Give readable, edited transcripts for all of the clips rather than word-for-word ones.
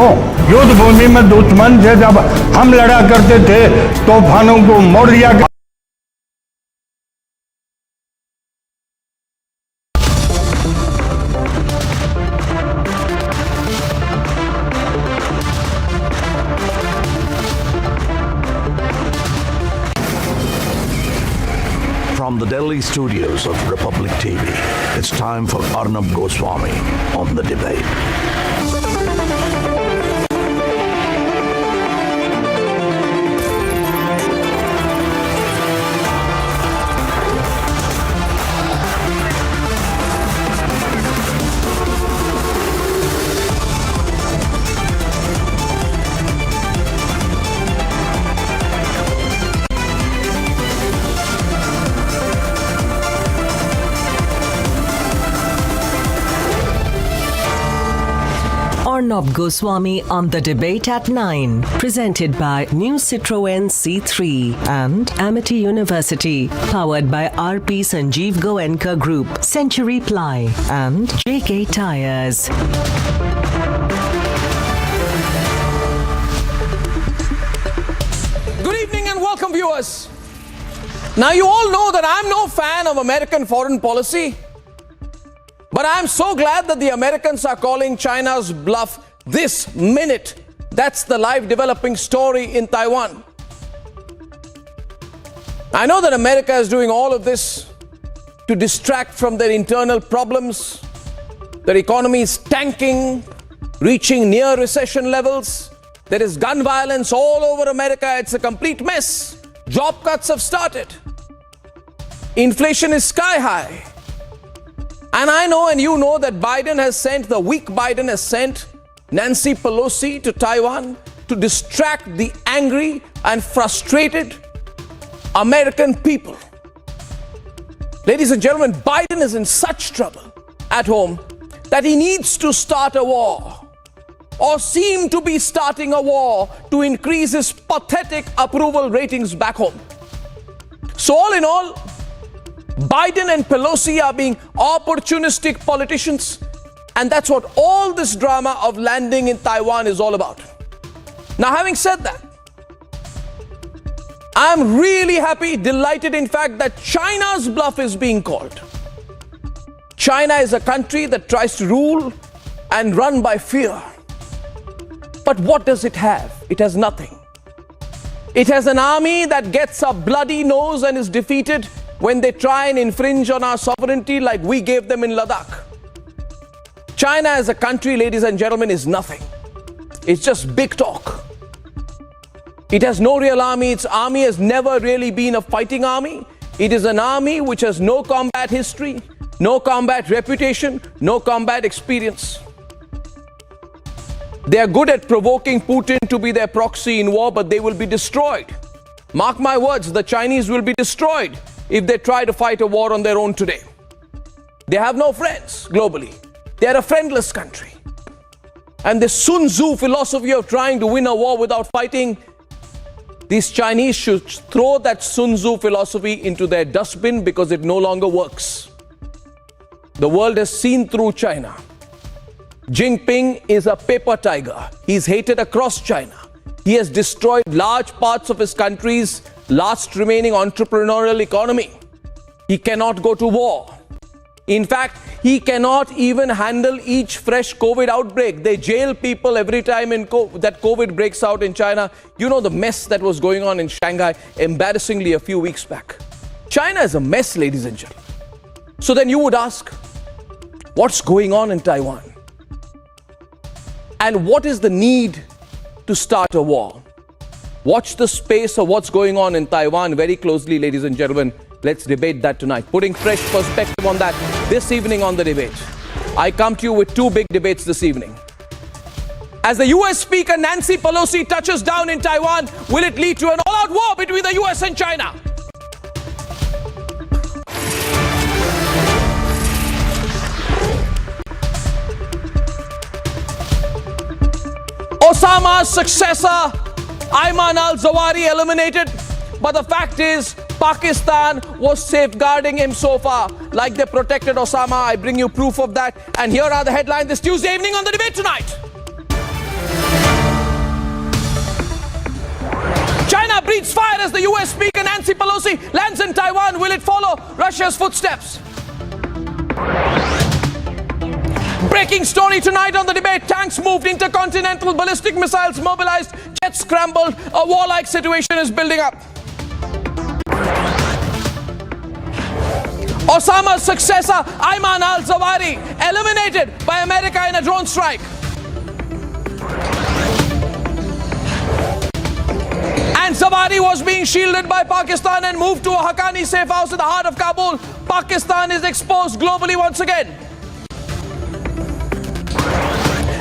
युद्ध भूमि में दुश्मन से जब हम लड़ा करते थे तूफानों को मौर्या के From the Delhi studios of Republic TV, it's time for Arnab Goswami on The Debate. Arnab Goswami on The Debate at 9. Presented by New Citroën C3 and Amity University. Powered by RP Sanjeev Goenka Group, Century Ply and JK Tires. Good evening and welcome, viewers. Now, you all know that I'm no fan of American foreign policy. But I'm so glad that the Americans are calling China's bluff this minute. That's the live developing story in Taiwan. I know that America is doing all of this to distract from their internal problems. Their economy is tanking, reaching near recession levels. There is gun violence all over America. It's a complete mess. Job cuts have started. Inflation is sky high. And I know and you know that the weak Biden has sent Nancy Pelosi to Taiwan to distract the angry and frustrated American people. Ladies and gentlemen, Biden is in such trouble at home that he needs to start a war or seem to be starting a war to increase his pathetic approval ratings back home. So all in all, Biden and Pelosi are being opportunistic politicians, and that's what all this drama of landing in Taiwan is all about. Now, having said that, I'm really happy, delighted in fact, that China's bluff is being called. China is a country that tries to rule and run by fear. But what does it have? It has nothing. It has an army that gets a bloody nose and is defeated when they try and infringe on our sovereignty like we gave them in Ladakh. China as a country, ladies and gentlemen, is nothing. It's just big talk. It has no real army. Its army has never really been a fighting army. It is an army which has no combat history, no combat reputation, no combat experience. They are good at provoking Putin to be their proxy in war, but they will be destroyed. Mark my words, the Chinese will be destroyed if they try to fight a war on their own today. They have no friends globally. They are a friendless country. And the Sun Tzu philosophy of trying to win a war without fighting, these Chinese should throw that Sun Tzu philosophy into their dustbin because it no longer works. The world has seen through China. Jinping is a paper tiger. He's hated across China. He has destroyed large parts of his country's last remaining entrepreneurial economy. He cannot go to war. In fact, he cannot even handle each fresh COVID outbreak. They jail people every time that COVID breaks out in China. You know the mess that was going on in Shanghai, embarrassingly, a few weeks back. China is a mess, ladies and gentlemen. So then you would ask, what's going on in Taiwan? And what is the need to start a war? Watch the space of what's going on in Taiwan very closely, ladies and gentlemen. Let's debate that tonight. Putting fresh perspective on that this evening on The Debate. I come to you with two big debates this evening. As the US Speaker Nancy Pelosi touches down in Taiwan, will it lead to an all-out war between the US and China? Osama's successor, Ayman al-Zawahiri, eliminated. But the fact is, Pakistan was safeguarding him so far. Like they protected Osama. I bring you proof of that. And here are the headlines this Tuesday evening on The Debate Tonight. Whereas the US Speaker Nancy Pelosi lands in Taiwan, will it follow Russia's footsteps? Breaking story tonight on the debate. Tanks moved, intercontinental ballistic missiles mobilized, jets scrambled. A warlike situation is building up. Osama's successor, Ayman al-Zawahiri, eliminated by America in a drone strike. And Zawahiri was being shielded by Pakistan and moved to a Haqqani safe house in the heart of Kabul. Pakistan is exposed globally once again.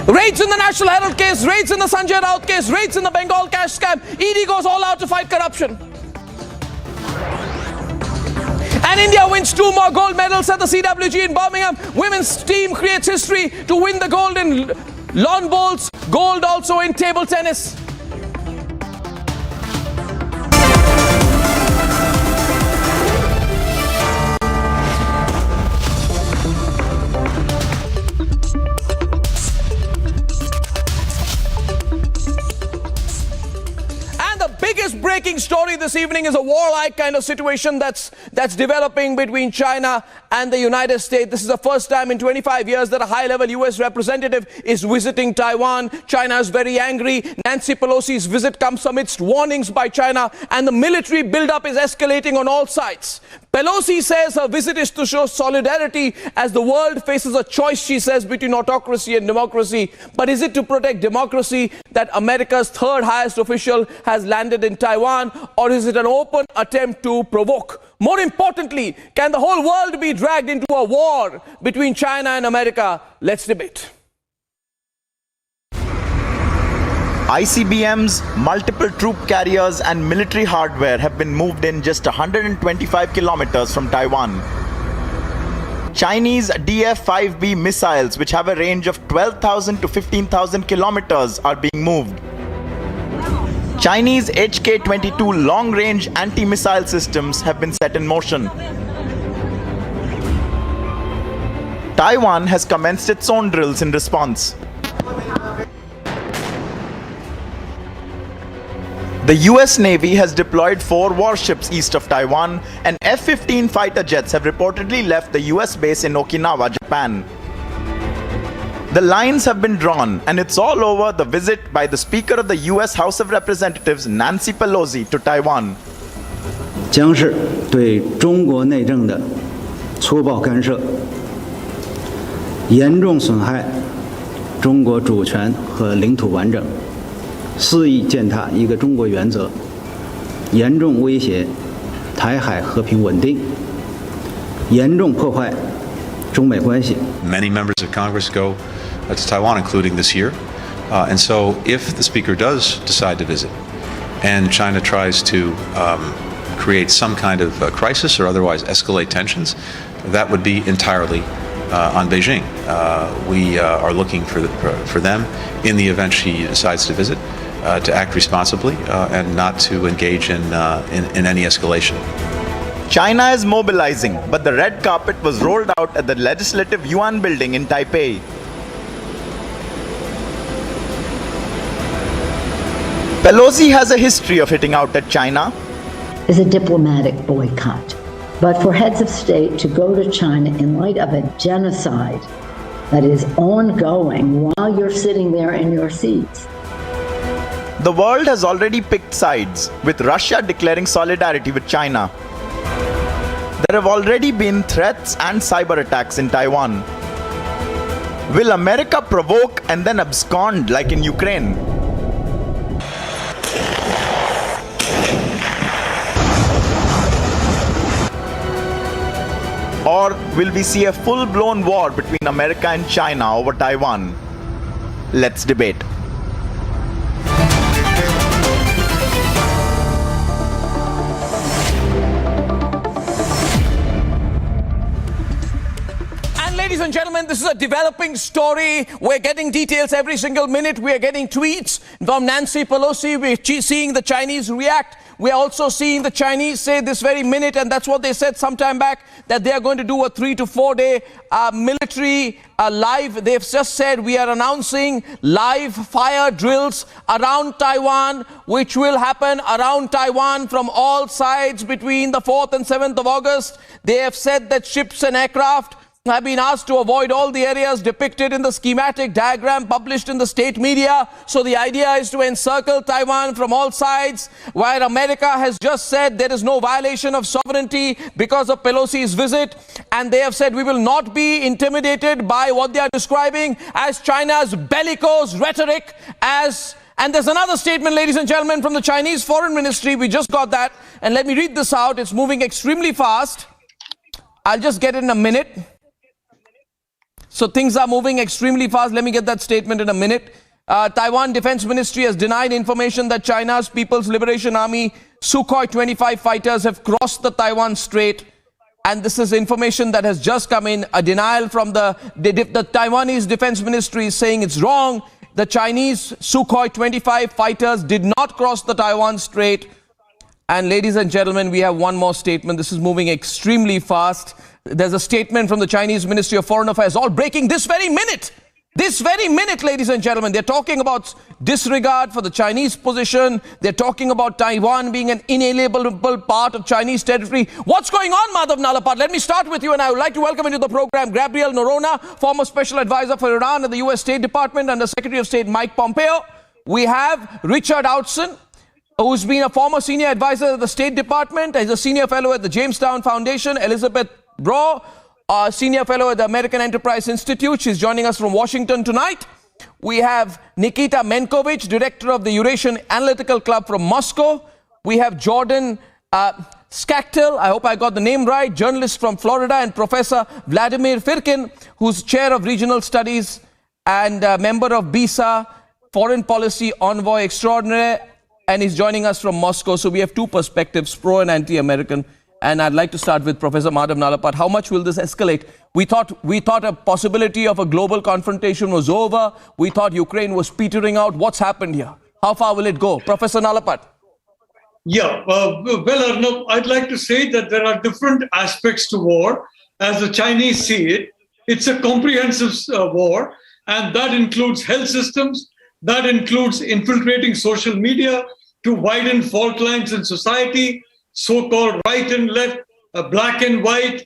Raids in the National Herald case, raids in the Sanjay Raut case, raids in the Bengal cash scam. ED goes all out to fight corruption. And India wins 2 more gold medals at the CWG in Birmingham. Women's team creates history to win the gold in lawn bowls, gold also in table tennis. Breaking story this evening is a warlike kind of situation that's developing between China and the United States. This is the first time in 25 years that a high-level US representative is visiting Taiwan. China is very angry. Nancy Pelosi's visit comes amidst warnings by China, and the military buildup is escalating on all sides. Pelosi says her visit is to show solidarity as the world faces a choice, she says, between autocracy and democracy. But is it to protect democracy that America's third highest official has landed in Taiwan, or is it an open attempt to provoke? More importantly, can the whole world be dragged into a war between China and America? Let's debate. ICBMs, multiple troop carriers and military hardware have been moved in just 125 kilometers from Taiwan. Chinese DF-5B missiles, which have a range of 12,000 to 15,000 kilometers, are being moved. Chinese HK-22 long-range anti-missile systems have been set in motion. Taiwan has commenced its own drills in response. The US Navy has deployed 4 warships east of Taiwan, and F-15 fighter jets have reportedly left the US base in Okinawa, Japan. The lines have been drawn, and it's all over the visit by the Speaker of the US House of Representatives, Nancy Pelosi, to Taiwan. 将是对中国内政的粗暴干涉，严重损害中国主权和领土完整，肆意践踏一个中国原则，严重威胁台海和平稳定，严重破坏中美关系。 Many members of Congress go to Taiwan, including this year. And so if the Speaker does decide to visit and China tries to create some kind of crisis or otherwise escalate tensions, that would be entirely on Beijing. We are looking for them, in the event she decides to visit, to act responsibly and not to engage in any escalation. China is mobilizing, but the red carpet was rolled out at the Legislative Yuan building in Taipei. Pelosi has a history of hitting out at China. Is a diplomatic boycott. But for heads of state to go to China in light of a genocide that is ongoing while you're sitting there in your seats. The world has already picked sides, with Russia declaring solidarity with China. There have already been threats and cyber attacks in Taiwan. Will America provoke and then abscond like in Ukraine? Or will we see a full-blown war between America and China over Taiwan? Let's debate. ladies and gentlemen, this is a developing story. We're getting details every single minute. We are getting tweets from Nancy Pelosi. We're seeing the Chinese react. We're also seeing the Chinese say this very minute, and that's what they said sometime back, that they are going to do a 3 to 4 day military live. They've just said we are announcing live fire drills around Taiwan, which will happen around Taiwan from all sides between the 4th and 7th of August. They have said that ships and aircraft have been asked to avoid all the areas depicted in the schematic diagram published in the state media. So the idea is to encircle Taiwan from all sides, where America has just said there is no violation of sovereignty because of Pelosi's visit. And they have said we will not be intimidated by what they are describing as China's bellicose rhetoric. And there's another statement, ladies and gentlemen, from the Chinese Foreign Ministry. We just got that. And let me read this out. It's moving extremely fast. I'll just get it in a minute. So things are moving extremely fast. Let me get that statement in a minute. Taiwan Defense Ministry has denied information that China's People's Liberation Army Sukhoi 25 fighters have crossed the Taiwan Strait. And this is information that has just come in. A denial from the Taiwanese Defense Ministry is saying it's wrong. The Chinese Sukhoi 25 fighters did not cross the Taiwan Strait. And ladies and gentlemen, we have one more statement. This is moving extremely fast. There's a statement from the Chinese Ministry of Foreign Affairs, all breaking this very minute. This very minute, ladies and gentlemen. They're talking about disregard for the Chinese position. They're talking about Taiwan being an inalienable part of Chinese territory. What's going on, Madhav Nalapat? Let me start with you, and I would like to welcome into the program Gabriel Noronha, former Special Advisor for Iran at the US State Department under Secretary of State Mike Pompeo. We have Richard Outson, who's been a former senior advisor at the State Department. He's a senior fellow at the Jamestown Foundation. Elizabeth Bro, senior fellow at the American Enterprise Institute. She's joining us from Washington tonight. We have Nikita Menkovich, director of the Eurasian Analytical Club from Moscow. We have Jordan Skaktel, I hope I got the name right, journalist from Florida, and Professor Vladimir Firkin, who's chair of regional studies and member of BISA, foreign policy envoy extraordinaire, and he's joining us from Moscow. So we have two perspectives, pro and anti-American. And I'd like to start with Professor Madhav Nalapat. How much will this escalate? We thought a possibility of a global confrontation was over. We thought Ukraine was petering out. What's happened here? How far will it go? Professor Nalapat. Yeah, well, Arnab, I'd like to say that there are different aspects to war. As the Chinese see it, it's a comprehensive war, and that includes health systems, that includes infiltrating social media to widen fault lines in society, so-called right and left, black and white,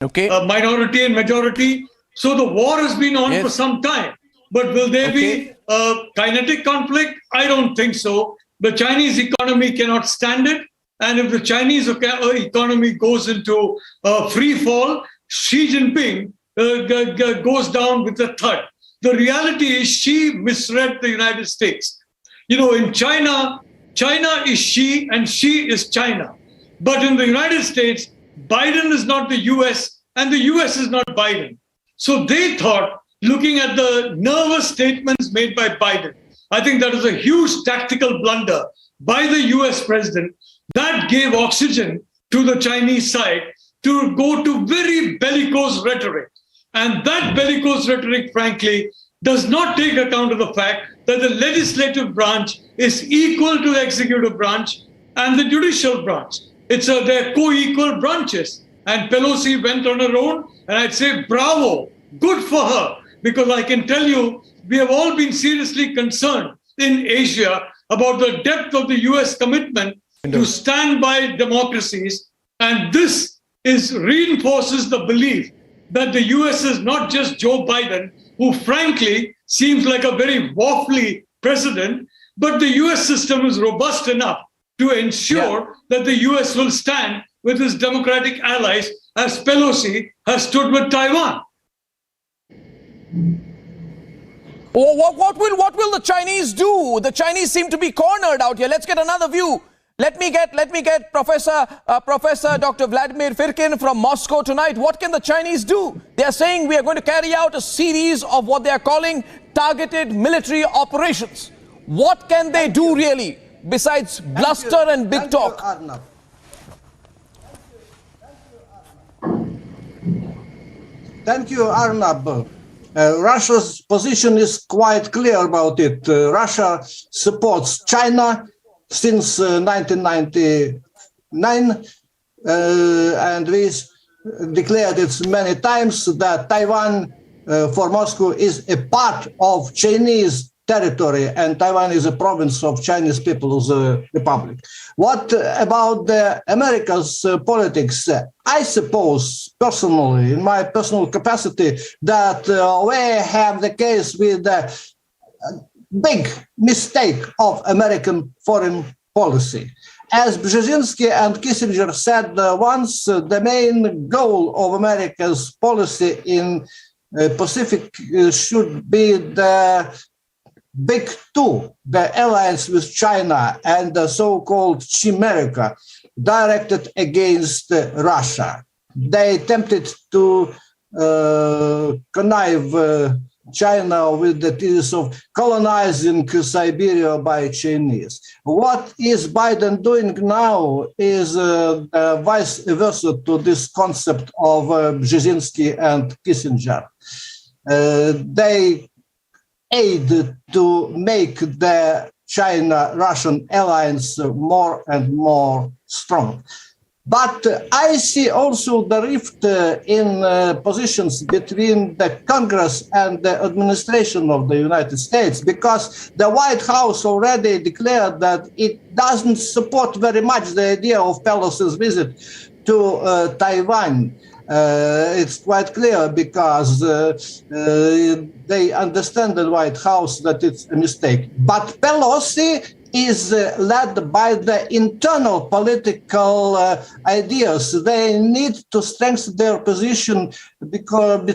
minority and majority. So the war has been on for some time. But will there be a kinetic conflict? I don't think so. The Chinese economy cannot stand it. And if the Chinese economy goes into free fall, Xi Jinping goes down with a thud. The reality is Xi misread the United States. You know, in China, China is Xi and Xi is China. But in the United States, Biden is not the US and the US is not Biden. So they thought, looking at the nervous statements made by Biden, I think that is a huge tactical blunder by the US president that gave oxygen to the Chinese side to go to very bellicose rhetoric. And that bellicose rhetoric, frankly, does not take account of the fact that the legislative branch is equal to the executive branch and the judicial branch. They're co-equal branches. And Pelosi went on her own, and I'd say bravo, good for her, because I can tell you, we have all been seriously concerned in Asia about the depth of the US commitment to stand by democracies. And this reinforces the belief that the US is not just Joe Biden, who frankly seems like a very waffly president, but the US system is robust enough to ensure that the US will stand with its democratic allies, as Pelosi has stood with Taiwan. What will the Chinese do? The Chinese seem to be cornered out here. Let's get another view. Let me get Professor Dr. Vladimir Firkin from Moscow tonight. What can the Chinese do? They are saying we are going to carry out a series of what they are calling targeted military operations. What can they do really besides bluster and big talk? Thank you, Arnab. Russia's position is quite clear about it. Russia supports China since 1999, and we declared it many times that Taiwan for Moscow is a part of Chinese territory, and Taiwan is a province of Chinese People's Republic. What about the America's politics? I suppose, personally, in my personal capacity, that we have the case with the big mistake of American foreign policy. As Brzezinski and Kissinger said once, the main goal of America's policy in Pacific should be the Big Two, the alliance with China and the so-called Chimerica, directed against Russia. They attempted to connive China with the thesis of colonizing Siberia by Chinese. What is Biden doing now is vice versa to this concept of Brzezinski and Kissinger. They aid to make the China-Russian alliance more and more strong. But I see also the rift in positions between the Congress and the administration of the United States, because the White House already declared that it doesn't support very much the idea of Pelosi's visit to Taiwan. It's quite clear because they understand the White House that it's a mistake. But Pelosi is led by the internal political ideas. They need to strengthen their position before the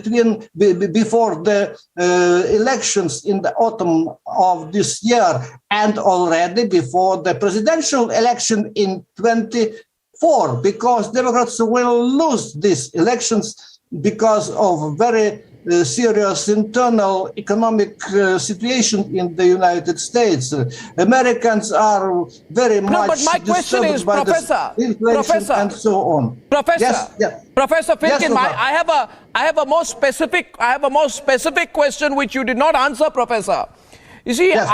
elections in the autumn of this year, and already before the presidential election in 2024, because Democrats will lose these elections because of very serious internal economic situation in the United States. Americans are very much but my question is, by Professor, inflation and so on. Professor, yes. Professor Filkin, Yes, I have a more specific question which you did not answer, Professor. You see, Yes.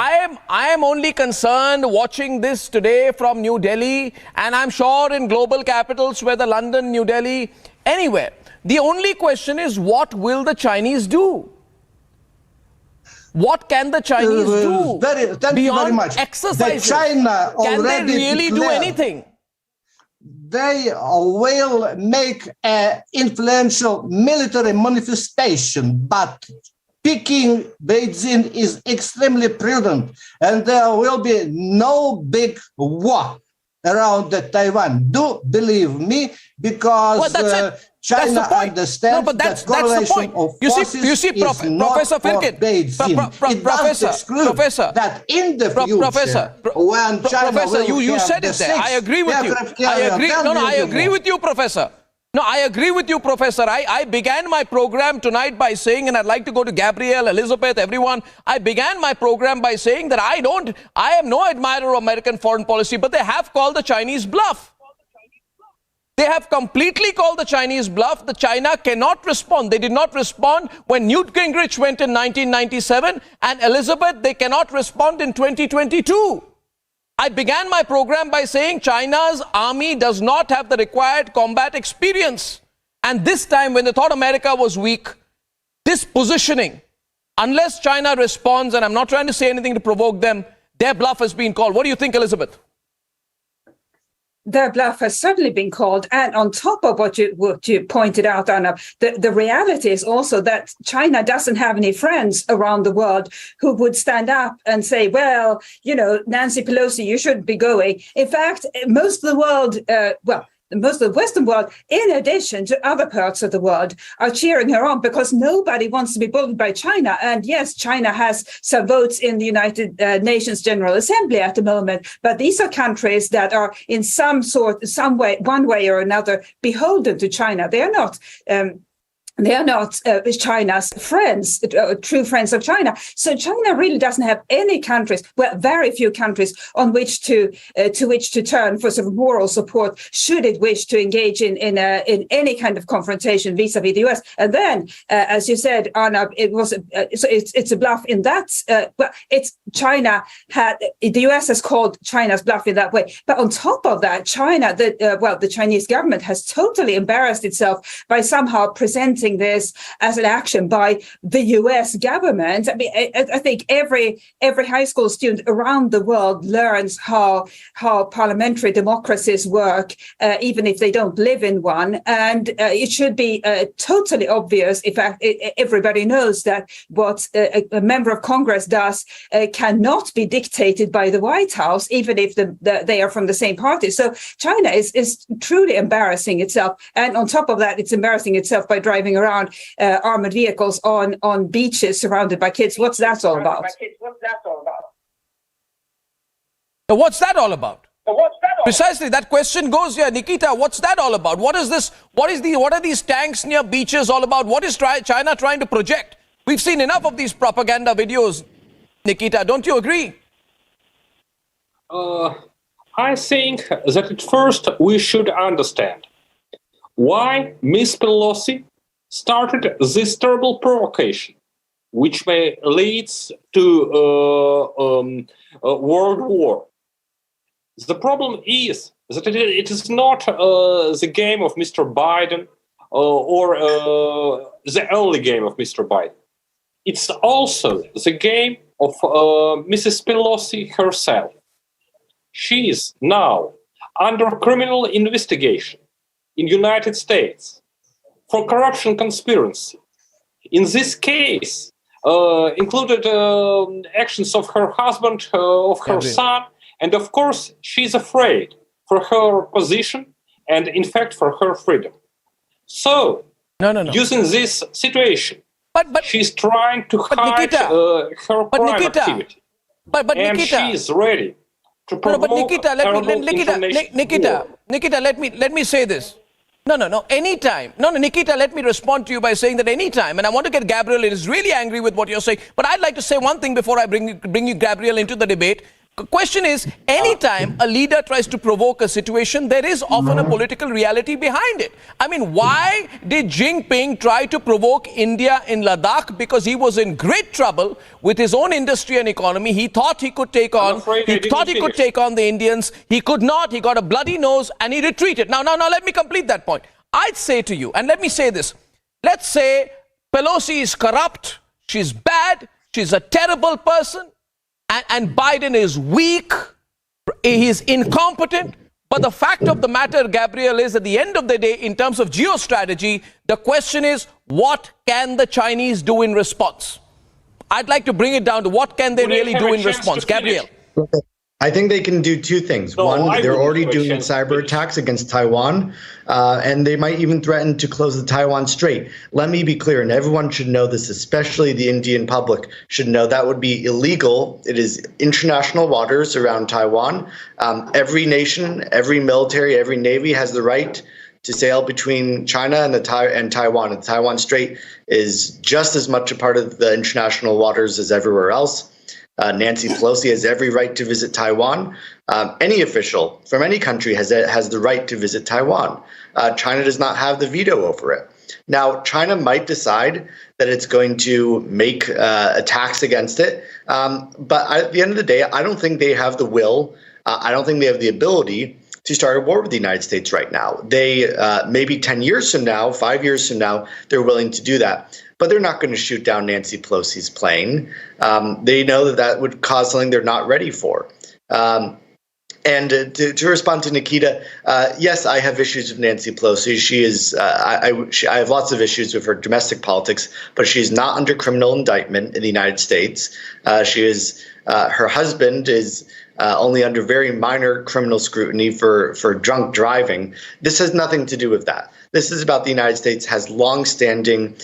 I am only concerned watching this today from New Delhi, and I'm sure in global capitals, whether London, New Delhi, anywhere. The only question is, what will the Chinese do? What can the Chinese do Thank you very much. exercises? China Can they already really do declared anything? They will make an influential military manifestation, but Peking, Beijing is extremely prudent, and there will be no big war around Taiwan. Do believe me, because China understands that correlation of forces is not Professor for Filkin, Beijing. It doesn't exclude that in the future, when China will you have said the it there. I agree with you. I agree with you, Professor. No, I agree with you, Professor. I began my program tonight by saying, and I'd like to go to Gabrielle, Elizabeth, everyone. I began my program by saying that I am no admirer of American foreign policy, but they have called the Chinese bluff. They have completely called the Chinese bluff. The China cannot respond. They did not respond when Newt Gingrich went in 1997, and Elizabeth, they cannot respond in 2022. I began my program by saying China's army does not have the required combat experience. And this time, when they thought America was weak, this positioning, unless China responds, and I'm not trying to say anything to provoke them, their bluff has been called. What do you think, Elizabeth? Their bluff has certainly been called. And on top of what you pointed out, Arnab, the reality is also that China doesn't have any friends around the world who would stand up and say, well, Nancy Pelosi, you shouldn't be going. In fact, most of the world, most of the Western world, in addition to other parts of the world, are cheering her on because nobody wants to be bullied by China. And yes, China has some votes in the United Nations General Assembly at the moment, but these are countries that are in some way, one way or another, beholden to China. They are not they are not China's friends, true friends of China. So China really doesn't have any countries, well, very few countries on which to turn for sort of moral support should it wish to engage in any kind of confrontation vis-a-vis the US. And then, as you said, Arnab, it's a bluff in that. But it's China the US has called China's bluff in that way. But on top of that, the Chinese government has totally embarrassed itself by somehow presenting this as an action by the US government. I mean, I think every high school student around the world learns how parliamentary democracies work, even if they don't live in one. And it should be totally obvious. In fact, everybody knows that what a member of Congress does cannot be dictated by the White House, even if they are from the same party. So China is truly embarrassing itself. And on top of that, it's embarrassing itself by driving around armored vehicles on beaches surrounded by kids. What's that all about? So what's that all about? Precisely, that question goes here, Nikita. What's that all about? What is this? What are these tanks near beaches all about? What is China trying to project? We've seen enough of these propaganda videos, Nikita. Don't you agree? I think that at first we should understand why Miss Pelosi started this terrible provocation, which may lead to world war. The problem is that it is not the game of Mr. Biden or the only game of Mr. Biden. It's also the game of Mrs. Pelosi herself. She is now under criminal investigation in the United States for corruption conspiracy. In this case, included actions of her husband, of her son, and of course, she's afraid for her position and, in fact, for her freedom. So, using this situation, but she's trying to hide her crime activity. And she is ready to provoke Nikita, let me say this. Nikita, let me respond to you by saying that anytime, and I want to get Gabriel is really angry with what you're saying, but I'd like to say one thing before I bring you, Gabriel, into the debate. The question is, anytime a leader tries to provoke a situation, there is often a political reality behind it. I mean, why did Jinping try to provoke India in Ladakh? Because he was in great trouble with his own industry and economy. He thought he could take on, the Indians. He could not. He got a bloody nose and he retreated. Now, let me complete that point. I'd say to you, and let me say this. Let's say Pelosi is corrupt. She's bad. She's a terrible person. And Biden is weak, he's incompetent. But the fact of the matter, Gabriel, is at the end of the day, in terms of geostrategy, the question is, what can the Chinese do in response? I'd like to bring it down to what can they really do in response. Gabriel. I think they can do two things. One, they're already doing cyber attacks against Taiwan, and they might even threaten to close the Taiwan Strait. Let me be clear, and everyone should know this, especially the Indian public should know that would be illegal. It is international waters around Taiwan. Every nation, every military, every navy has the right to sail between China and Taiwan. And the Taiwan Strait is just as much a part of the international waters as everywhere else. Nancy Pelosi has every right to visit Taiwan. Any official from any country has the right to visit Taiwan. China does not have the veto over it. Now, China might decide that it's going to make attacks against it. But at the end of the day, I don't think they have the will. I don't think they have the ability to start a war with the United States right now. They maybe 10 years from now, 5 years from now, they're willing to do that. But they're not going to shoot down Nancy Pelosi's plane. They know that would cause something they're not ready for. And to respond to Nikita, yes, I have issues with Nancy Pelosi. She is. I have lots of issues with her domestic politics, but she's not under criminal indictment in the United States. She is. Her husband is only under very minor criminal scrutiny for drunk driving. This has nothing to do with that. This is about the United States has long-standing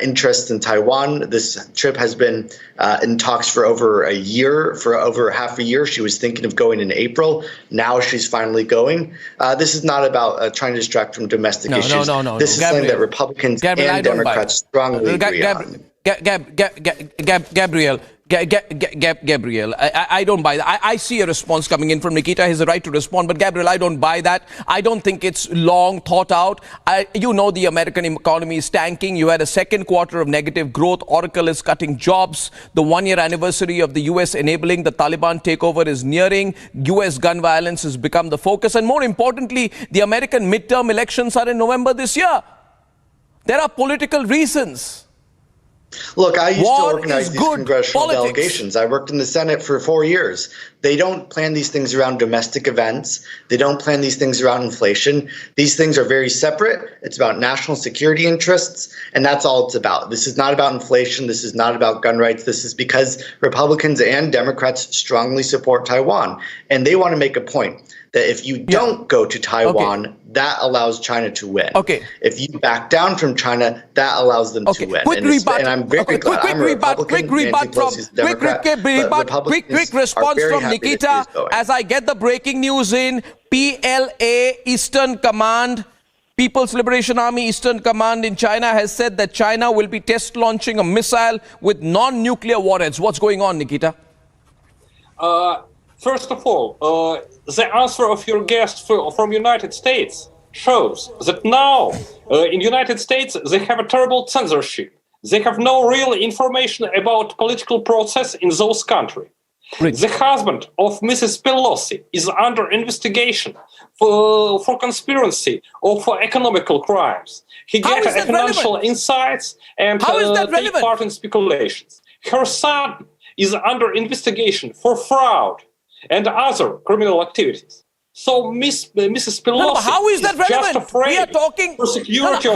interest in Taiwan. This trip has been in talks for over a year, for over half a year. She was thinking of going in April. Now she's finally going. This is not about trying to distract from domestic issues. No. This is something that Republicans and Democrats strongly agree on. Gabriel, I don't buy that. I see a response coming in from Nikita. He has a right to respond. But Gabriel, I don't buy that. I don't think it's long thought out. The American economy is tanking. You had a second quarter of negative growth. Oracle is cutting jobs. The one-year anniversary of the U.S. enabling the Taliban takeover is nearing. U.S. gun violence has become the focus. And more importantly, the American midterm elections are in November this year. There are political reasons. Look, I used to organize these congressional delegations. I worked in the Senate for 4 years. They don't plan these things around domestic events. They don't plan these things around inflation. These things are very separate. It's about national security interests, and that's all it's about. This is not about inflation. This is not about gun rights. This is because Republicans and Democrats strongly support Taiwan, and they want to make a point that if you don't go to Taiwan, that allows China to win. If you back down from China, that allows them to win. Quick response from Nikita as I get the breaking news in. PLA, Eastern Command, People's Liberation Army Eastern Command in China has said that China will be test launching a missile with non-nuclear warheads. What's going on, Nikita? First of all, the answer of your guest from United States shows that now in United States they have a terrible censorship. They have no real information about political process in those countries. The husband of Mrs. Pelosi is under investigation for conspiracy or for economical crimes. He gets financial insights and take part in speculations. Her son is under investigation for fraud and other criminal activities. So Mrs. Pelosi how is that relevant? Just afraid we are talking for security of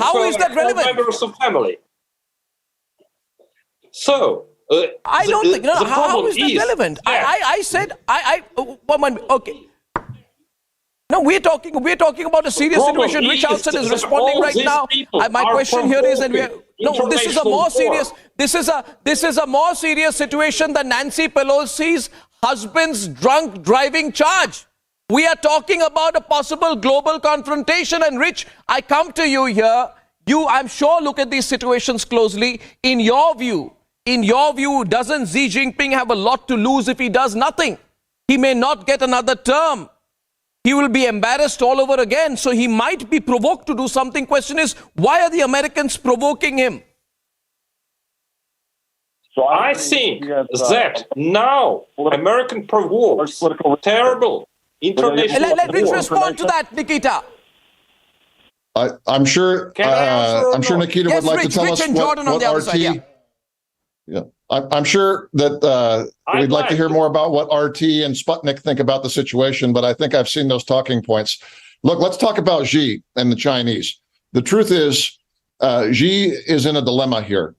members of family. So I don't think. How is that relevant? I said okay. No, we're talking about a serious situation. Rich Hudson is responding right now. My question here is, and this is a more serious. This is a more serious situation than Nancy Pelosi's husband's drunk driving charge. We are talking about a possible global confrontation. And Rich, I come to you here. You, I'm sure, look at these situations closely. In your view, doesn't Xi Jinping have a lot to lose if he does nothing? He may not get another term. He will be embarrassed all over again. So he might be provoked to do something. Question is, why are the Americans provoking him? So I think that now American provokes terrible international. Let Rich respond to that, Nikita. I'm sure Nikita would like to tell us what RT. I'm sure that we'd like to hear more about what RT and Sputnik think about the situation, but I think I've seen those talking points. Look, let's talk about Xi and the Chinese. The truth is, Xi is in a dilemma here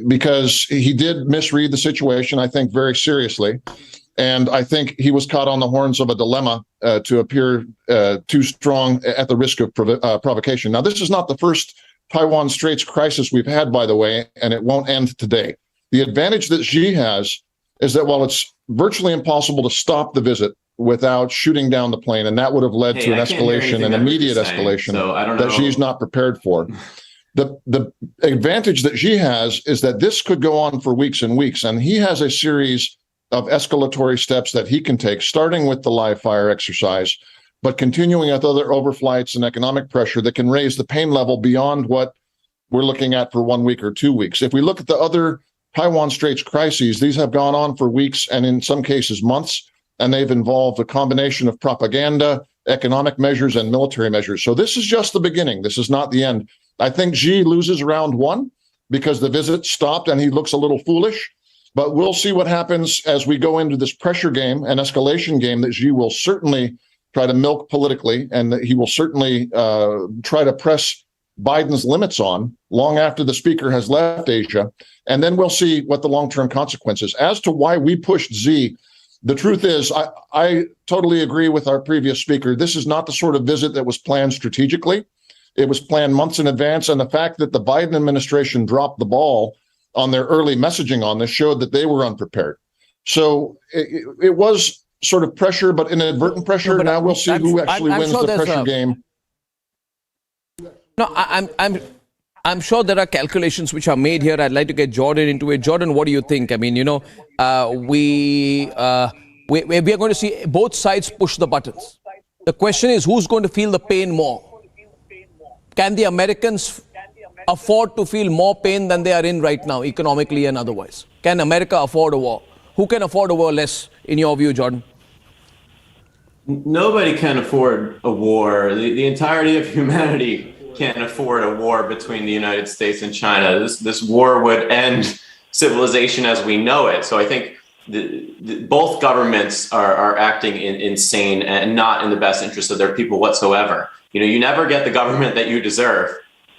because he did misread the situation, I think, very seriously. And I think he was caught on the horns of a dilemma to appear too strong at the risk of provocation. Now, this is not the first Taiwan Straits crisis we've had, by the way, and it won't end today. The advantage that Xi has is that while it's virtually impossible to stop the visit without shooting down the plane, and that would have led to an escalation, an immediate escalation that Xi's not prepared for. The advantage that Xi has is that this could go on for weeks and weeks, and he has a series of escalatory steps that he can take, starting with the live fire exercise, but continuing with other overflights and economic pressure that can raise the pain level beyond what we're looking at for 1 week or 2 weeks. If we look at the other Taiwan Straits crises, these have gone on for weeks and in some cases months, and they've involved a combination of propaganda, economic measures, and military measures. So this is just the beginning. This is not the end. I think Xi loses round one because the visit stopped and he looks a little foolish. But we'll see what happens as we go into this pressure game and escalation game that Xi will certainly try to milk politically, and that he will certainly try to press Biden's limits on long after the speaker has left Asia. And then we'll see what the long-term consequences. As to why we pushed Xi, the truth is, I totally agree with our previous speaker. This is not the sort of visit that was planned strategically. It was planned months in advance. And the fact that the Biden administration dropped the ball on their early messaging on this showed that they were unprepared. So it was sort of pressure, but inadvertent pressure. Now we'll see who actually wins the pressure game. No, I'm sure there are calculations which are made here. I'd like to get Jordan into it. Jordan, what do you think? I mean, we are going to see both sides push the buttons. The question is, who's going to feel the pain more? Can the Americans afford to feel more pain than they are in right now, economically and otherwise? Can America afford a war? Who can afford a war less, in your view, Jordan? Nobody can afford a war. The entirety of humanity can't afford a war between the United States and China. This war would end civilization as we know it. So I think both governments are acting insane and not in the best interest of their people whatsoever. You never get the government that you deserve.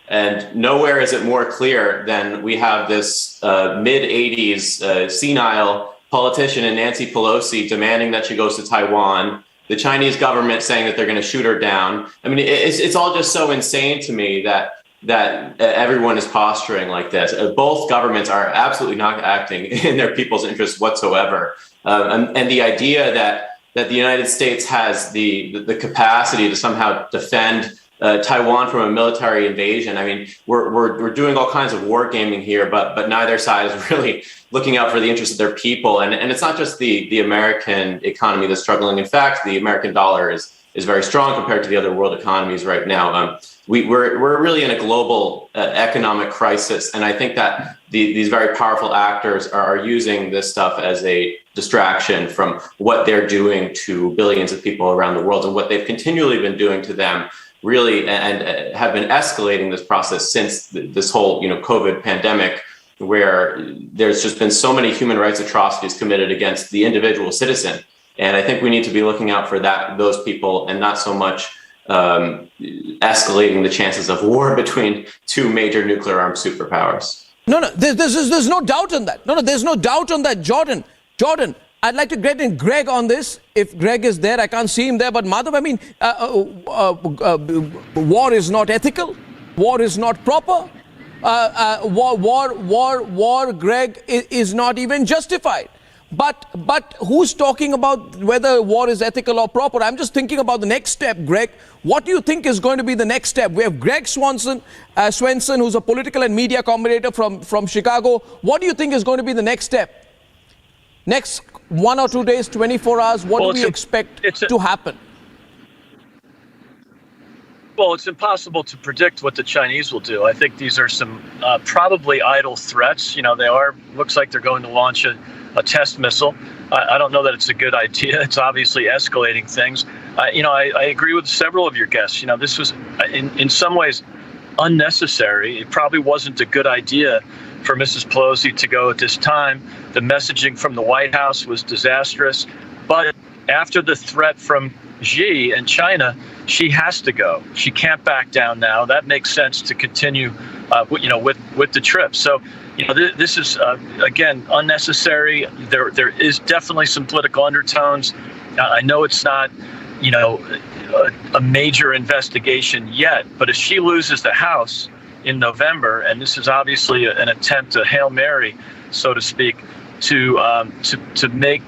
And nowhere is it more clear than we have this mid-80s senile politician in Nancy Pelosi demanding that she goes to Taiwan, the Chinese government saying that they're going to shoot her down. I mean, it's all just so insane to me that everyone is posturing like this. Both governments are absolutely not acting in their people's interests whatsoever. And the idea that the United States has the capacity to somehow defend Taiwan from a military invasion. I mean, we're doing all kinds of war gaming here, but neither side is really looking out for the interests of their people. And it's not just the American economy that's struggling. In fact, the American dollar is very strong compared to the other world economies right now. We're really in a global economic crisis, and I think that these very powerful actors are using this stuff as a distraction from what they're doing to billions of people around the world and what they've continually been doing to them. Really, and have been escalating this process since this whole, COVID pandemic, where there's just been so many human rights atrocities committed against the individual citizen. And I think we need to be looking out for those people and not so much escalating the chances of war between two major nuclear armed superpowers. No, there's no doubt on that. No, there's no doubt on that, Jordan. I'd like to get in Greg on this. If Greg is there, I can't see him there. But Madhav, I mean, war is not ethical. War is not proper. War, Greg, is not even justified. But who's talking about whether war is ethical or proper? I'm just thinking about the next step, Greg. What do you think is going to be the next step? We have Greg Swenson, who's a political and media commentator from Chicago. What do you think is going to be the next step? Next 1 or 2 days, 24 hours, what do we expect to happen? Well, it's impossible to predict what the Chinese will do. I think these are some probably idle threats. Looks like they're going to launch a test missile. I don't know that it's a good idea. It's obviously escalating things. I agree with several of your guests. This was in some ways unnecessary. It probably wasn't a good idea for Mrs. Pelosi to go at this time. The messaging from the White House was disastrous. But after the threat from Xi and China, she has to go. She can't back down now. That makes sense to continue, with the trip. So, this is again unnecessary. There is definitely some political undertones. I know it's not, a major investigation yet. But if she loses the House in November, and this is obviously an attempt, a Hail Mary, so to speak, to make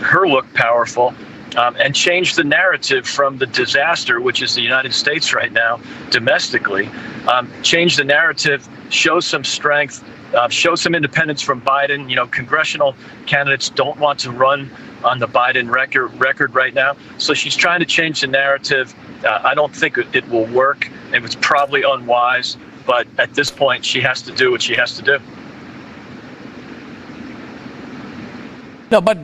her look powerful. And change the narrative from the disaster, which is the United States right now, domestically. Change the narrative, show some strength, show some independence from Biden. Congressional candidates don't want to run on the Biden record right now. So she's trying to change the narrative. I don't think it will work. It was probably unwise. But at this point, she has to do what she has to do. No, but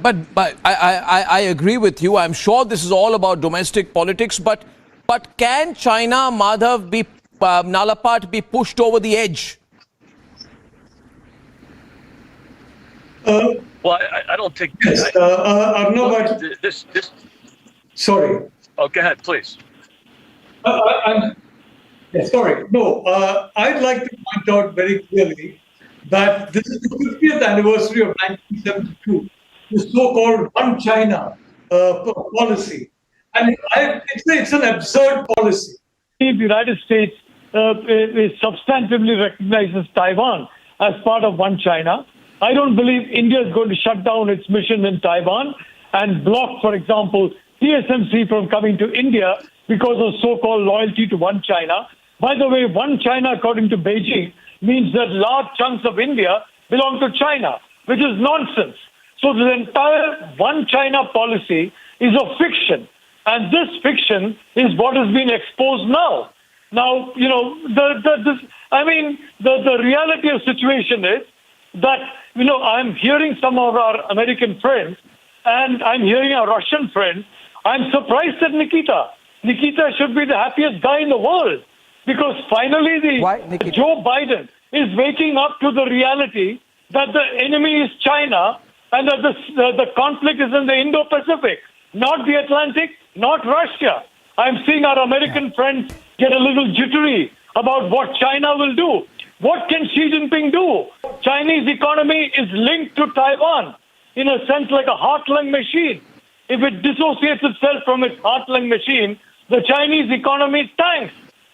I agree with you. I'm sure this is all about domestic politics. But can China, Madhav, Nalapat be pushed over the edge? Well, I don't think. Yes, Arnab, this. Sorry. Oh, go ahead, please. Sorry. No, I'd like to point out very clearly that this is the 50th anniversary of 1972. The so-called One China policy. And it's an absurd policy. the United States substantively recognizes Taiwan as part of One China. I don't believe India is going to shut down its mission in Taiwan and block, for example, TSMC from coming to India because of so-called loyalty to One China. By the way, One China, according to Beijing, means that large chunks of India belong to China, which is nonsense. So the entire One China policy is a fiction. And this fiction is what is being exposed now. Now, you know, the reality of the situation is that, you know, I'm hearing some of our American friends and I'm hearing our Russian friends. I'm surprised at Nikita. Nikita should be the happiest guy in the world because finally Joe Biden is waking up to the reality that the enemy is China and that the conflict is in the Indo-Pacific, not the Atlantic, not Russia. I'm seeing our American friends get a little jittery about what China will do. What can Xi Jinping do? Chinese economy is linked to Taiwan in a sense like a heart-lung machine. If it dissociates itself from its heart-lung machine, the Chinese economy tanks.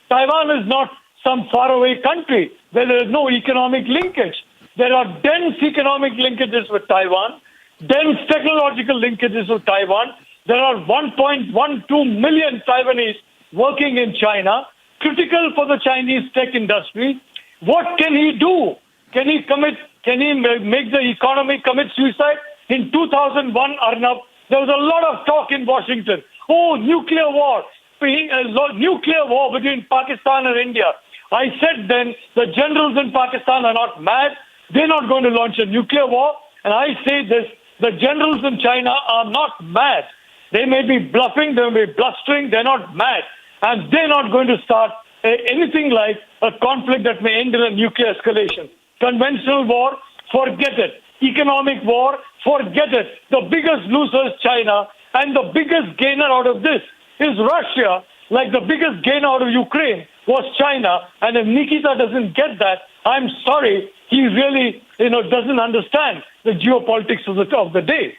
Taiwan is not some faraway country where there is no economic linkage. There are dense economic linkages with Taiwan, dense technological linkages with Taiwan. There are 1.12 million Taiwanese working in China, critical for the Chinese tech industry. What can he do? Can he make the economy commit suicide? In 2001, Arnab, there was a lot of talk in Washington. Oh, nuclear war. Nuclear war between Pakistan and India. I said then the generals in Pakistan are not mad. They're not going to launch a nuclear war. And I say this, the generals in China are not mad. They may be bluffing, they may be blustering, they're not mad. And they're not going to start anything like a conflict that may end in a nuclear escalation. Conventional war, forget it. Economic war, forget it. The biggest loser is China, and the biggest gainer out of this is Russia, like the biggest gainer out of Ukraine was China. And if Nikita doesn't get that, I'm sorry, he really doesn't understand the geopolitics of the day.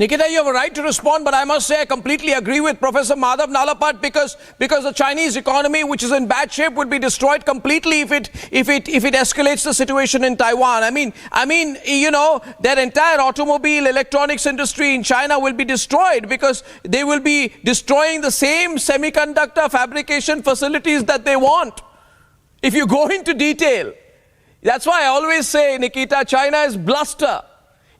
Nikita, you have a right to respond, but I must say I completely agree with Professor Madhav Nalapat because the Chinese economy, which is in bad shape, would be destroyed completely if it escalates the situation in Taiwan. I mean, you know, their entire automobile electronics industry in China will be destroyed because they will be destroying the same semiconductor fabrication facilities that they want. If you go into detail, that's why I always say, Nikita, China is bluster.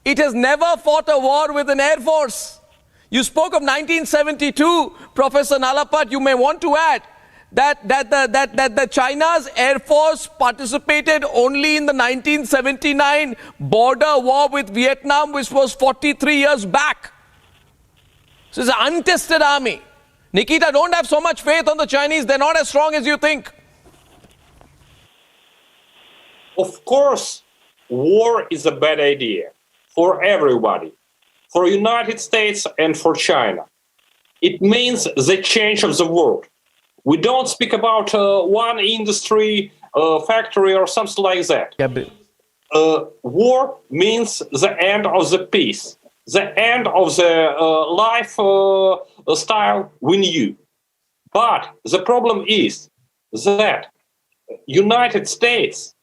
It has never fought a war with an air force. You spoke of 1972, Professor Nalapat. You may want to add that the China's air force participated only in the 1979 border war with Vietnam, which was 43 years back. So it's an untested army. Nikita, don't have so much faith on the Chinese. They're not as strong as you think. Of course, war is a bad idea. For everybody, for United States and for China. It means the change of the world. We don't speak about one industry, factory or something like that. War means the end of the peace, the end of the lifestyle we knew. But the problem is that United States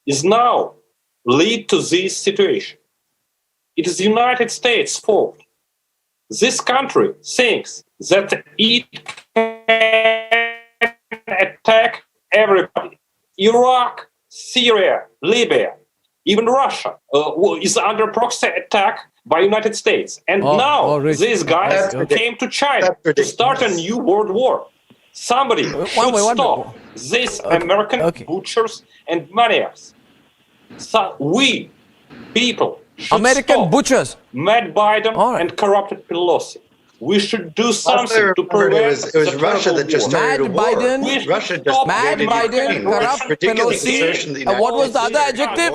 is now lead to this situation. It is the United States' fault. This country thinks that it can attack everybody. Iraq, Syria, Libya, even Russia is under proxy attack by United States. And now these guys came to China to start a new world war. Somebody should stop these American butchers and maniacs. So we, people, American butchers, Mad Biden and corrupted Pelosi. We should do something to prevent it was Russia that just started a war. Biden, Russia just Mad Biden, corrupt Pelosi. What was the other adjective?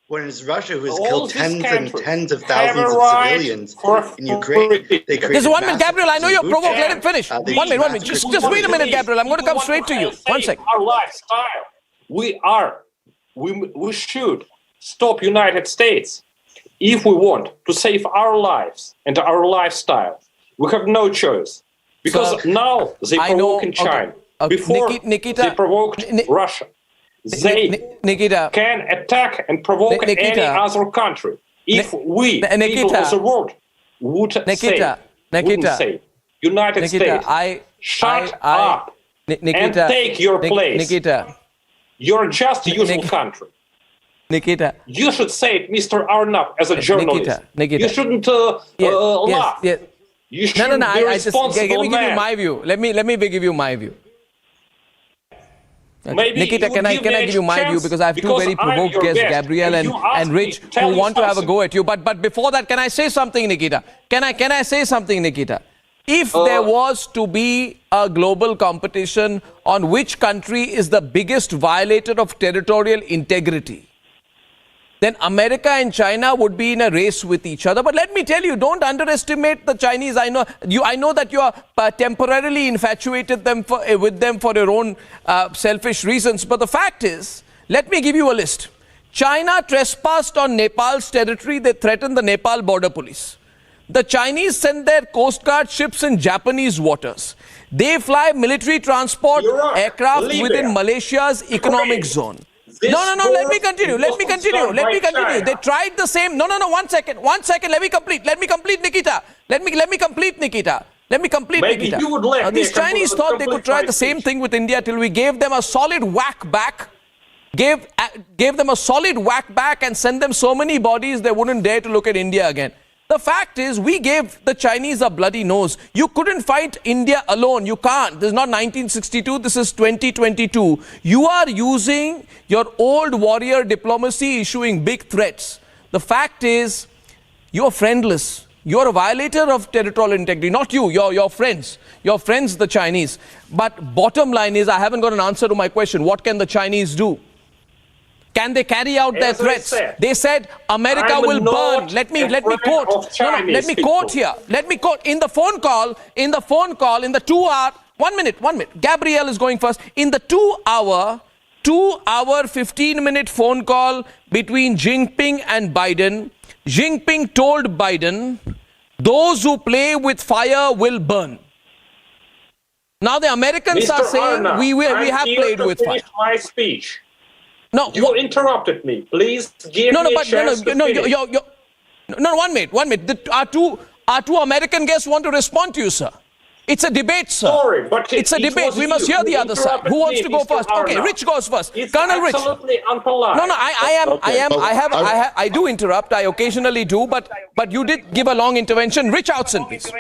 When it's Russia who has killed tens and tens of thousands of civilians in Ukraine. Just 1 minute, Gabriel. I know you're provoked. Let him finish. 1 minute. Just wait a minute, Gabriel. I'm going to come straight to you. 1 second. Our lifestyle. We should stop United States. If we want to save our lives and our lifestyle, We have no choice. Because now they provoke in China. Before Nikita, they provoked Russia. They can attack and provoke any other country. If we, people of the world, would say, United States, shut up and take your place. Nikita, you're just a usual country. Nikita, you should say it, Mr. Arnab, as a journalist. Nikita. You shouldn't laugh. Yes. You should be I just responsible let me give man. you my view. Let me give you my view. Maybe Nikita, can I give you my view, because I have two very provoked guests, Gabrielle and Rich, who want to have a go at you. But before that, can I say something, Nikita? Can I say something, Nikita? If there was to be a global competition on which country is the biggest violator of territorial integrity, then America and China would be in a race with each other. But let me tell you, don't underestimate the Chinese. I know that you are temporarily infatuated with them for your own selfish reasons. But the fact is, let me give you a list. China trespassed on Nepal's territory. They threatened the Nepal border police. The Chinese send their Coast Guard ships in Japanese waters. They fly military transport aircraft within Malaysia's economic zone. No, let me continue. They tried the same. No, 1 second. 1 second. Let me complete, Nikita. Let me complete, Nikita. You would let these Chinese thought they could try the same thing with India till we gave them a solid whack back. Gave them a solid whack back and sent them so many bodies they wouldn't dare to look at India again. The fact is, we gave the Chinese a bloody nose. You couldn't fight India alone. You can't. This is not 1962. This is 2022. You are using your old warrior diplomacy, issuing big threats. The fact is, you're friendless. You're a violator of territorial integrity. Not you, your friends. Your friends, the Chinese. But bottom line is, I haven't got an answer to my question. What can the Chinese do? Can they carry out their threats? They said America will burn. Let me quote. Let me quote here. Let me quote. In the phone call, in the 2 hour, 1 minute. Gabrielle is going first. In the 2 hour, 15-minute phone call between Jinping and Biden, Jinping told Biden, those who play with fire will burn. Now the Americans Mr. are saying Arnab, we have played with fire. My speech. No, you interrupted me. Please give me a chance to finish. No, 1 minute. Our two American guests want to respond to you, sir. It's a debate, sir. Sorry, but it's a debate. We must hear the other side. Who wants to go first? Okay, Rich goes first. It's Colonel Rich. Absolutely unpolite. No, I do interrupt. I occasionally do, but you did give a long intervention. Rich Outson, please.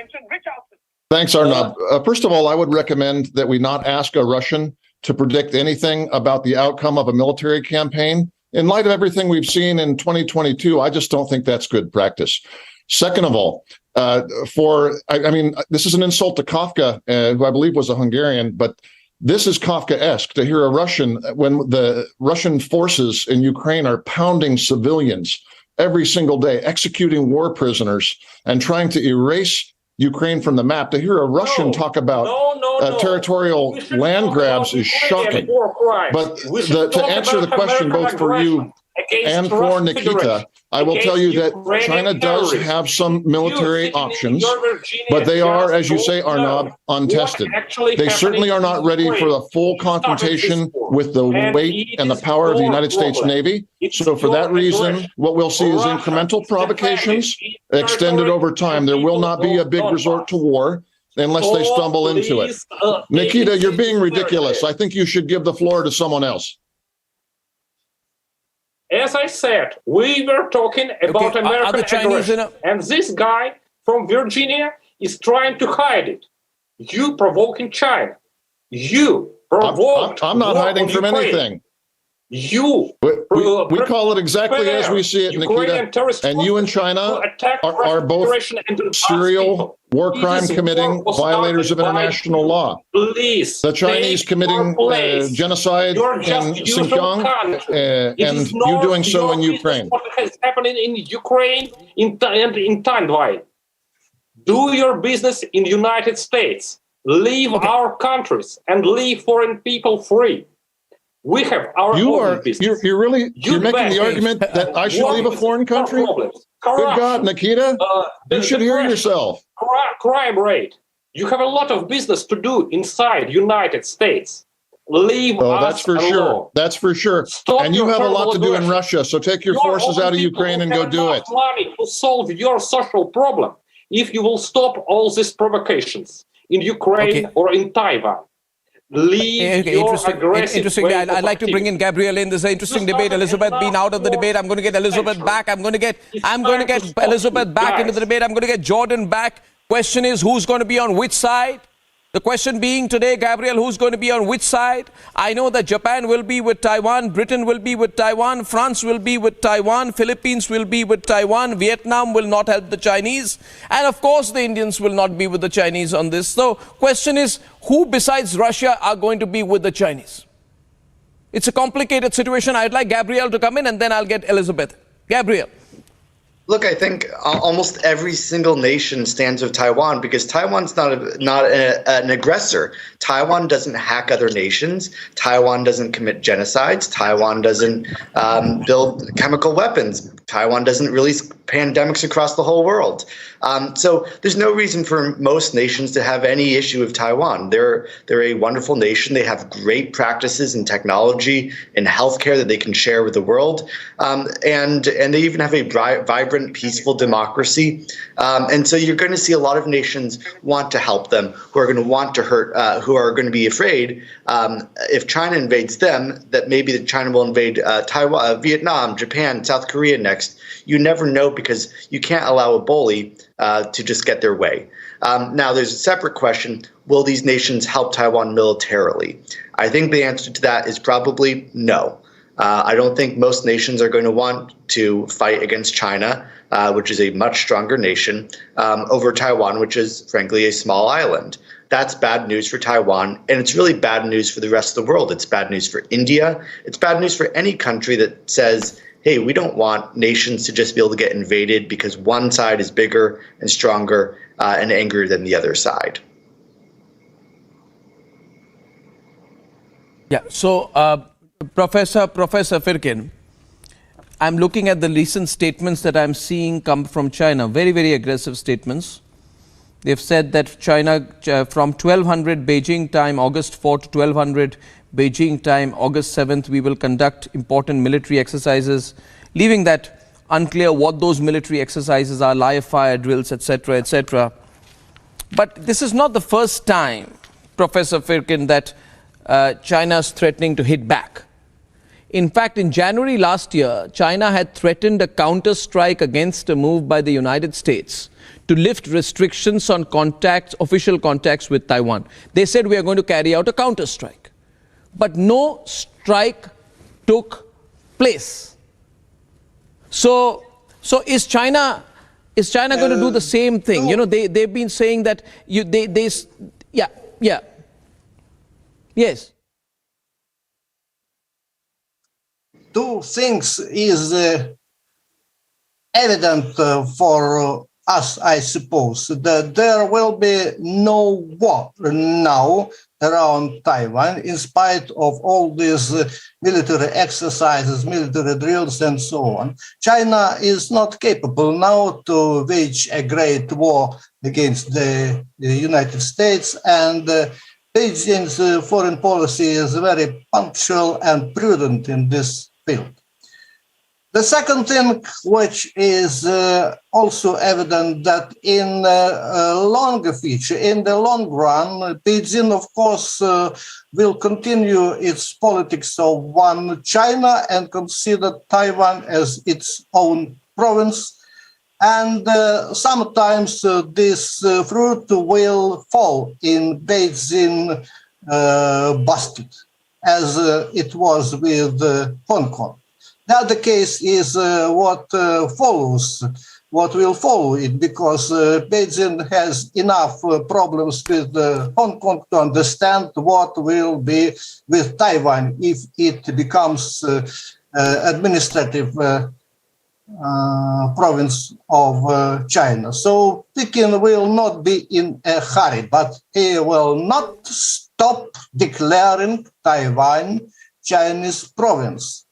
Thanks, Arnab. First of all, I would recommend that we not ask a Russian to predict anything about the outcome of a military campaign. In light of everything we've seen in 2022, I just don't think that's good practice. Second of all, this is an insult to Kafka, who I believe was a Hungarian, but this is Kafkaesque to hear a Russian, when the Russian forces in Ukraine are pounding civilians every single day, executing war prisoners and trying to erase Ukraine from the map. To hear a Russian talk about territorial land grabs is shocking. But to answer the question both for you and for Nikita, I will tell you that China does have some military options, but they are, as you say, Arnab, untested. They certainly are not ready for the full confrontation with the weight and the power of the United States Navy. So for that reason, what we'll see is incremental provocations extended over time. There will not be a big resort to war unless they stumble into it. Nikita, you're being ridiculous. I think you should give the floor to someone else. As I said, we were talking about American aggression, and this guy from Virginia is trying to hide it. You provoking China. You provoked. I'm not hiding from anything. We call it exactly as we see it, Nikita. And you and China are both serial war crime committing violators of international law. The Chinese committing genocide in Xinjiang, and you doing so in Ukraine. What is happening in Ukraine and in Taiwan? Do your business in the United States. Leave our countries and leave foreign people free. We have our own business. You're making the argument that I should leave a foreign country? Good God, Nikita, you should hear yourself. crime rate. You have a lot of business to do inside United States. Leave us that's for alone. sure. That's for sure. Stop and you your have a lot to do in aggression. Russia, so take your forces out of Ukraine and go do it. Money to solve your social problem. If you will stop all these provocations in Ukraine or in Taiwan, leave your aggressive interesting. way I'd like to bring in Gabriel in. This is an interesting debate. Elizabeth being out of the debate. I'm going to get Elizabeth back. I'm going to get Elizabeth back into the debate. I'm going to get Jordan back. Question is, who's going to be on which side? The question being today, Gabriel, who's going to be on which side? I know that Japan will be with Taiwan, Britain will be with Taiwan, France will be with Taiwan, Philippines will be with Taiwan, Vietnam will not help the Chinese, and of course the Indians will not be with the Chinese on this. So, question is, who besides Russia are going to be with the Chinese? It's a complicated situation. I'd like Gabriel to come in and then I'll get Elizabeth. Gabriel. Look, I think almost every single nation stands with Taiwan because Taiwan's not an aggressor. Taiwan doesn't hack other nations. Taiwan doesn't commit genocides. Taiwan doesn't build chemical weapons. Taiwan doesn't release pandemics across the whole world. So there's no reason for most nations to have any issue with Taiwan. They're a wonderful nation. They have great practices in technology and healthcare that they can share with the world, and they even have a vibrant, peaceful democracy. And so you're going to see a lot of nations want to help them, who are going to want to hurt, who are going to be afraid if China invades them, that maybe China will invade Taiwan, Vietnam, Japan, South Korea next. You never know because you can't allow a bully to just get their way. Now, there's a separate question. Will these nations help Taiwan militarily? I think the answer to that is probably no. I don't think most nations are going to want to fight against China, which is a much stronger nation, over Taiwan, which is, frankly, a small island. That's bad news for Taiwan, and it's really bad news for the rest of the world. It's bad news for India. It's bad news for any country that says, hey, we don't want nations to just be able to get invaded because one side is bigger and stronger and angrier than the other side. Yeah, so Professor Firkin, I'm looking at the recent statements that I'm seeing come from China, very, very aggressive statements. They've said that China, from 1200 Beijing time, August 4 to 1200 Beijing time, August 7th, we will conduct important military exercises, leaving that unclear what those military exercises are, live fire drills, etc., etc. But this is not the first time, Professor Firkin, that China is threatening to hit back. In fact, in January last year, China had threatened a counter-strike against a move by the United States to lift restrictions on official contacts with Taiwan. They said we are going to carry out a counter-strike. But no strike took place. So is China going to do the same thing? You know, they've been saying that yes. Two things is evident for us, I suppose, that there will be no war now around Taiwan, in spite of all these military exercises, military drills, and so on. China is not capable now to wage a great war against the United States, and Beijing's foreign policy is very punctual and prudent in this field. The second thing, which is also evident, that in longer future, in the long run, Beijing, of course, will continue its politics of one China and consider Taiwan as its own province. And sometimes this fruit will fall in Beijing basket, as it was with Hong Kong. The other case is what will follow it, because Beijing has enough problems with Hong Kong to understand what will be with Taiwan if it becomes administrative province of China. So Peking will not be in a hurry, but he will not stop declaring Taiwan Chinese province.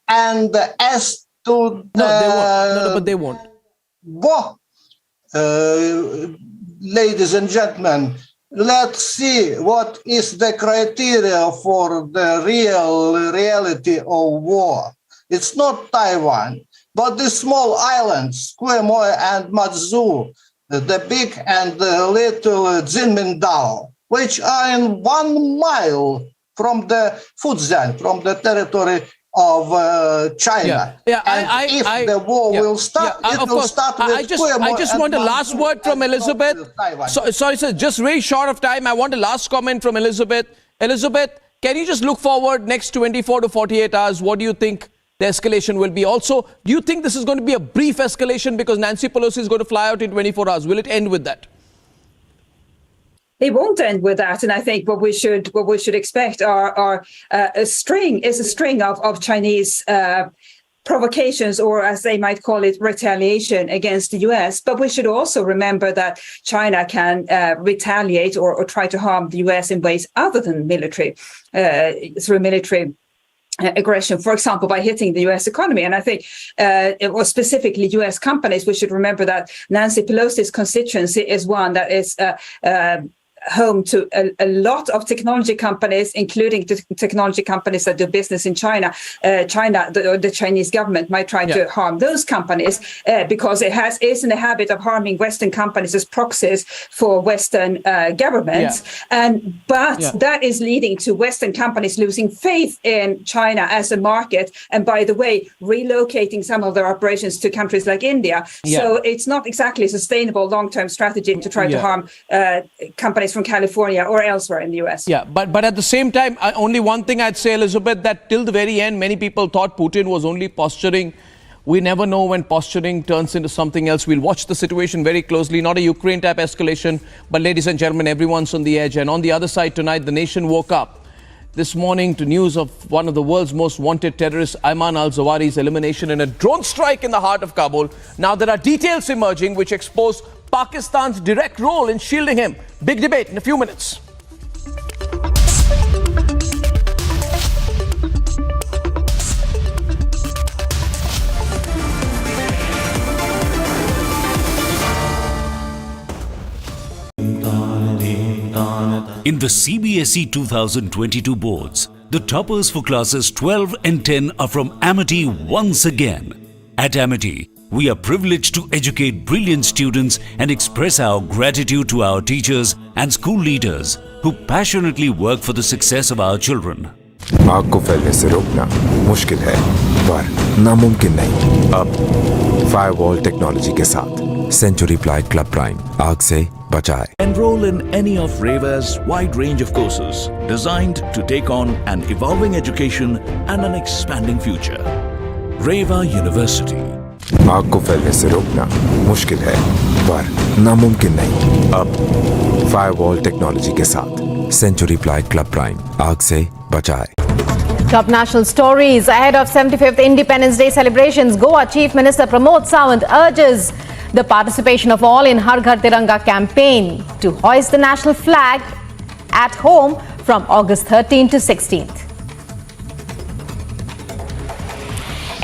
And as to but they won't. Well, ladies and gentlemen, let's see what is the criteria for the reality of war. It's not Taiwan, but the small islands, Quemoy and Matsu, the big and the little Jinmingdao, which are in 1 mile from the Fujian, from the territory of China. If the war will start, it will start with I just want a last word from Elizabeth. Sorry, sir, just very short of time. I want a last comment from Elizabeth. Elizabeth, can you just look forward next 24 to 48 hours? What do you think the escalation will be? Also, do you think this is going to be a brief escalation because Nancy Pelosi is going to fly out in 24 hours? Will it end with that? It won't end with that, and I think what we should expect are a string of Chinese provocations, or as they might call it, retaliation against the US. But we should also remember that China can retaliate or try to harm the US in ways other than military, through military aggression, for example, by hitting the US economy. And I think it was specifically US companies. We should remember that Nancy Pelosi's constituency is one that is home to a lot of technology companies, including technology companies that do business in China. The Chinese government might try to harm those companies because it is in the habit of harming Western companies as proxies for Western governments. But that is leading to Western companies losing faith in China as a market, and by the way, relocating some of their operations to countries like India. So it's not exactly a sustainable long-term strategy to try to harm companies from California or elsewhere in the US. But at the same time, only one thing I'd say, Elizabeth, that till the very end, many people thought Putin was only posturing. We never know when posturing turns into something else. We'll watch the situation very closely, not a Ukraine type escalation, but ladies and gentlemen, everyone's on the edge. And on the other side tonight, the nation woke up this morning to news of one of the world's most wanted terrorists, Ayman al-Zawahiri's elimination in a drone strike in the heart of Kabul. Now there are details emerging which expose Pakistan's direct role in shielding him. Big debate in a few minutes. In the CBSE 2022 boards, the toppers for classes 12 and 10 are from Amity once again. At Amity, we are privileged to educate brilliant students and express our gratitude to our teachers and school leaders who passionately work for the success of our children. आग को फैलने से रोकना मुश्किल है, पर नामुमकिन नहीं। अब फायरवॉल टेक्नोलॉजी के साथ सेंचुरी प्लाई क्लब प्राइम आग से बचाए। Enroll in any of REVA's wide range of courses designed to take on an evolving education and an expanding future. REVA University. आग को फैलने से रोकना मुश्किल है, पर नामुमकिन नहीं। अब फायरवॉल टेक्नोलॉजी के साथ सेंचुरी प्लाई क्लब प्राइम आग से बचाए। Top national stories ahead of 75th Independence Day celebrations. Goa Chief Minister Pramod Sawant urges the participation of all in Har Ghar Tiranga campaign to hoist the national flag at home from August 13th to 16th.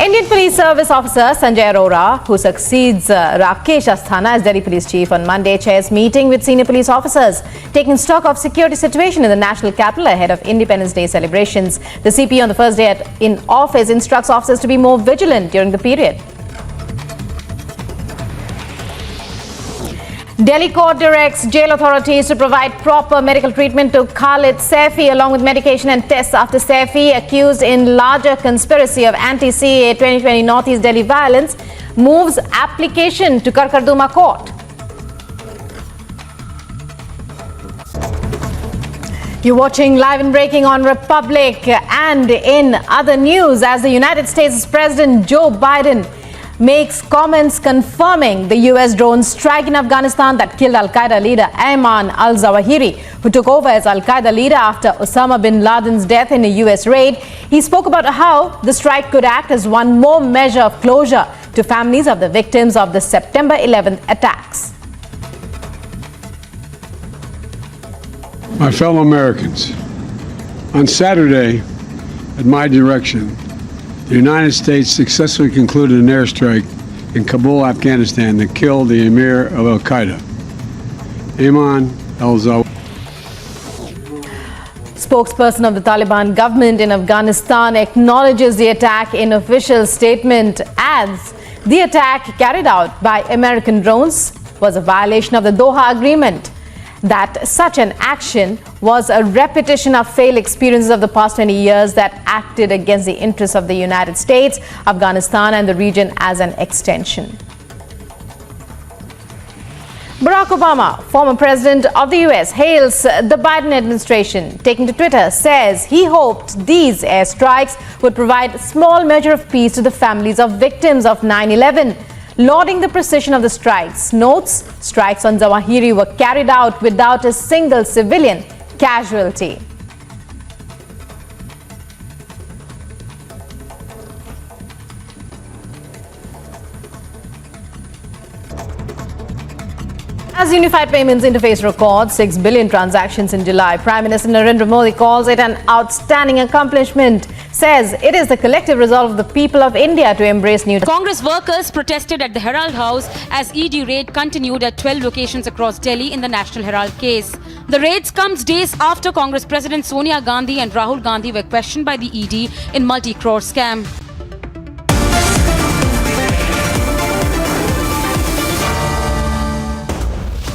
Indian Police Service Officer Sanjay Arora, who succeeds Rakesh Asthana as Delhi Police Chief on Monday, chairs meeting with senior police officers, taking stock of security situation in the national capital ahead of Independence Day celebrations. The CP on the first day in office instructs officers to be more vigilant during the period. Delhi court directs jail authorities to provide proper medical treatment to Khalid Saifi along with medication and tests after Saifi, accused in larger conspiracy of anti-CAA 2020 Northeast Delhi violence, moves application to Karkarduma court. You're watching Live and Breaking on Republic. And in other news, as the United States President Joe Biden makes comments confirming the US drone strike in Afghanistan that killed Al-Qaeda leader Ayman al-Zawahiri, who took over as Al-Qaeda leader after Osama bin Laden's death in a US raid. He spoke about how the strike could act as one more measure of closure to families of the victims of the September 11th attacks. My fellow Americans, on Saturday, at my direction, the United States successfully concluded an airstrike in Kabul, Afghanistan that killed the emir of Al-Qaeda Ayman al-Zawahiri. Spokesperson of the Taliban government in Afghanistan acknowledges the attack in official statement, adds the attack carried out by American drones was a violation of the Doha Agreement, that such an action was a repetition of failed experiences of the past 20 years that acted against the interests of the United States, Afghanistan and the region as an extension. Barack Obama, former president of the US, hails the Biden administration. Taking to Twitter, says he hoped these airstrikes would provide a small measure of peace to the families of victims of 9/11. Lauding the precision of the strikes, notes strikes on Zawahiri were carried out without a single civilian casualty. As Unified Payments Interface records 6 billion transactions in July, Prime Minister Narendra Modi calls it an outstanding accomplishment, says it is the collective resolve of the people of India to embrace new... Congress workers protested at the Herald House as ED raid continued at 12 locations across Delhi in the National Herald case. The raids comes days after Congress President Sonia Gandhi and Rahul Gandhi were questioned by the ED in multi-crore scam.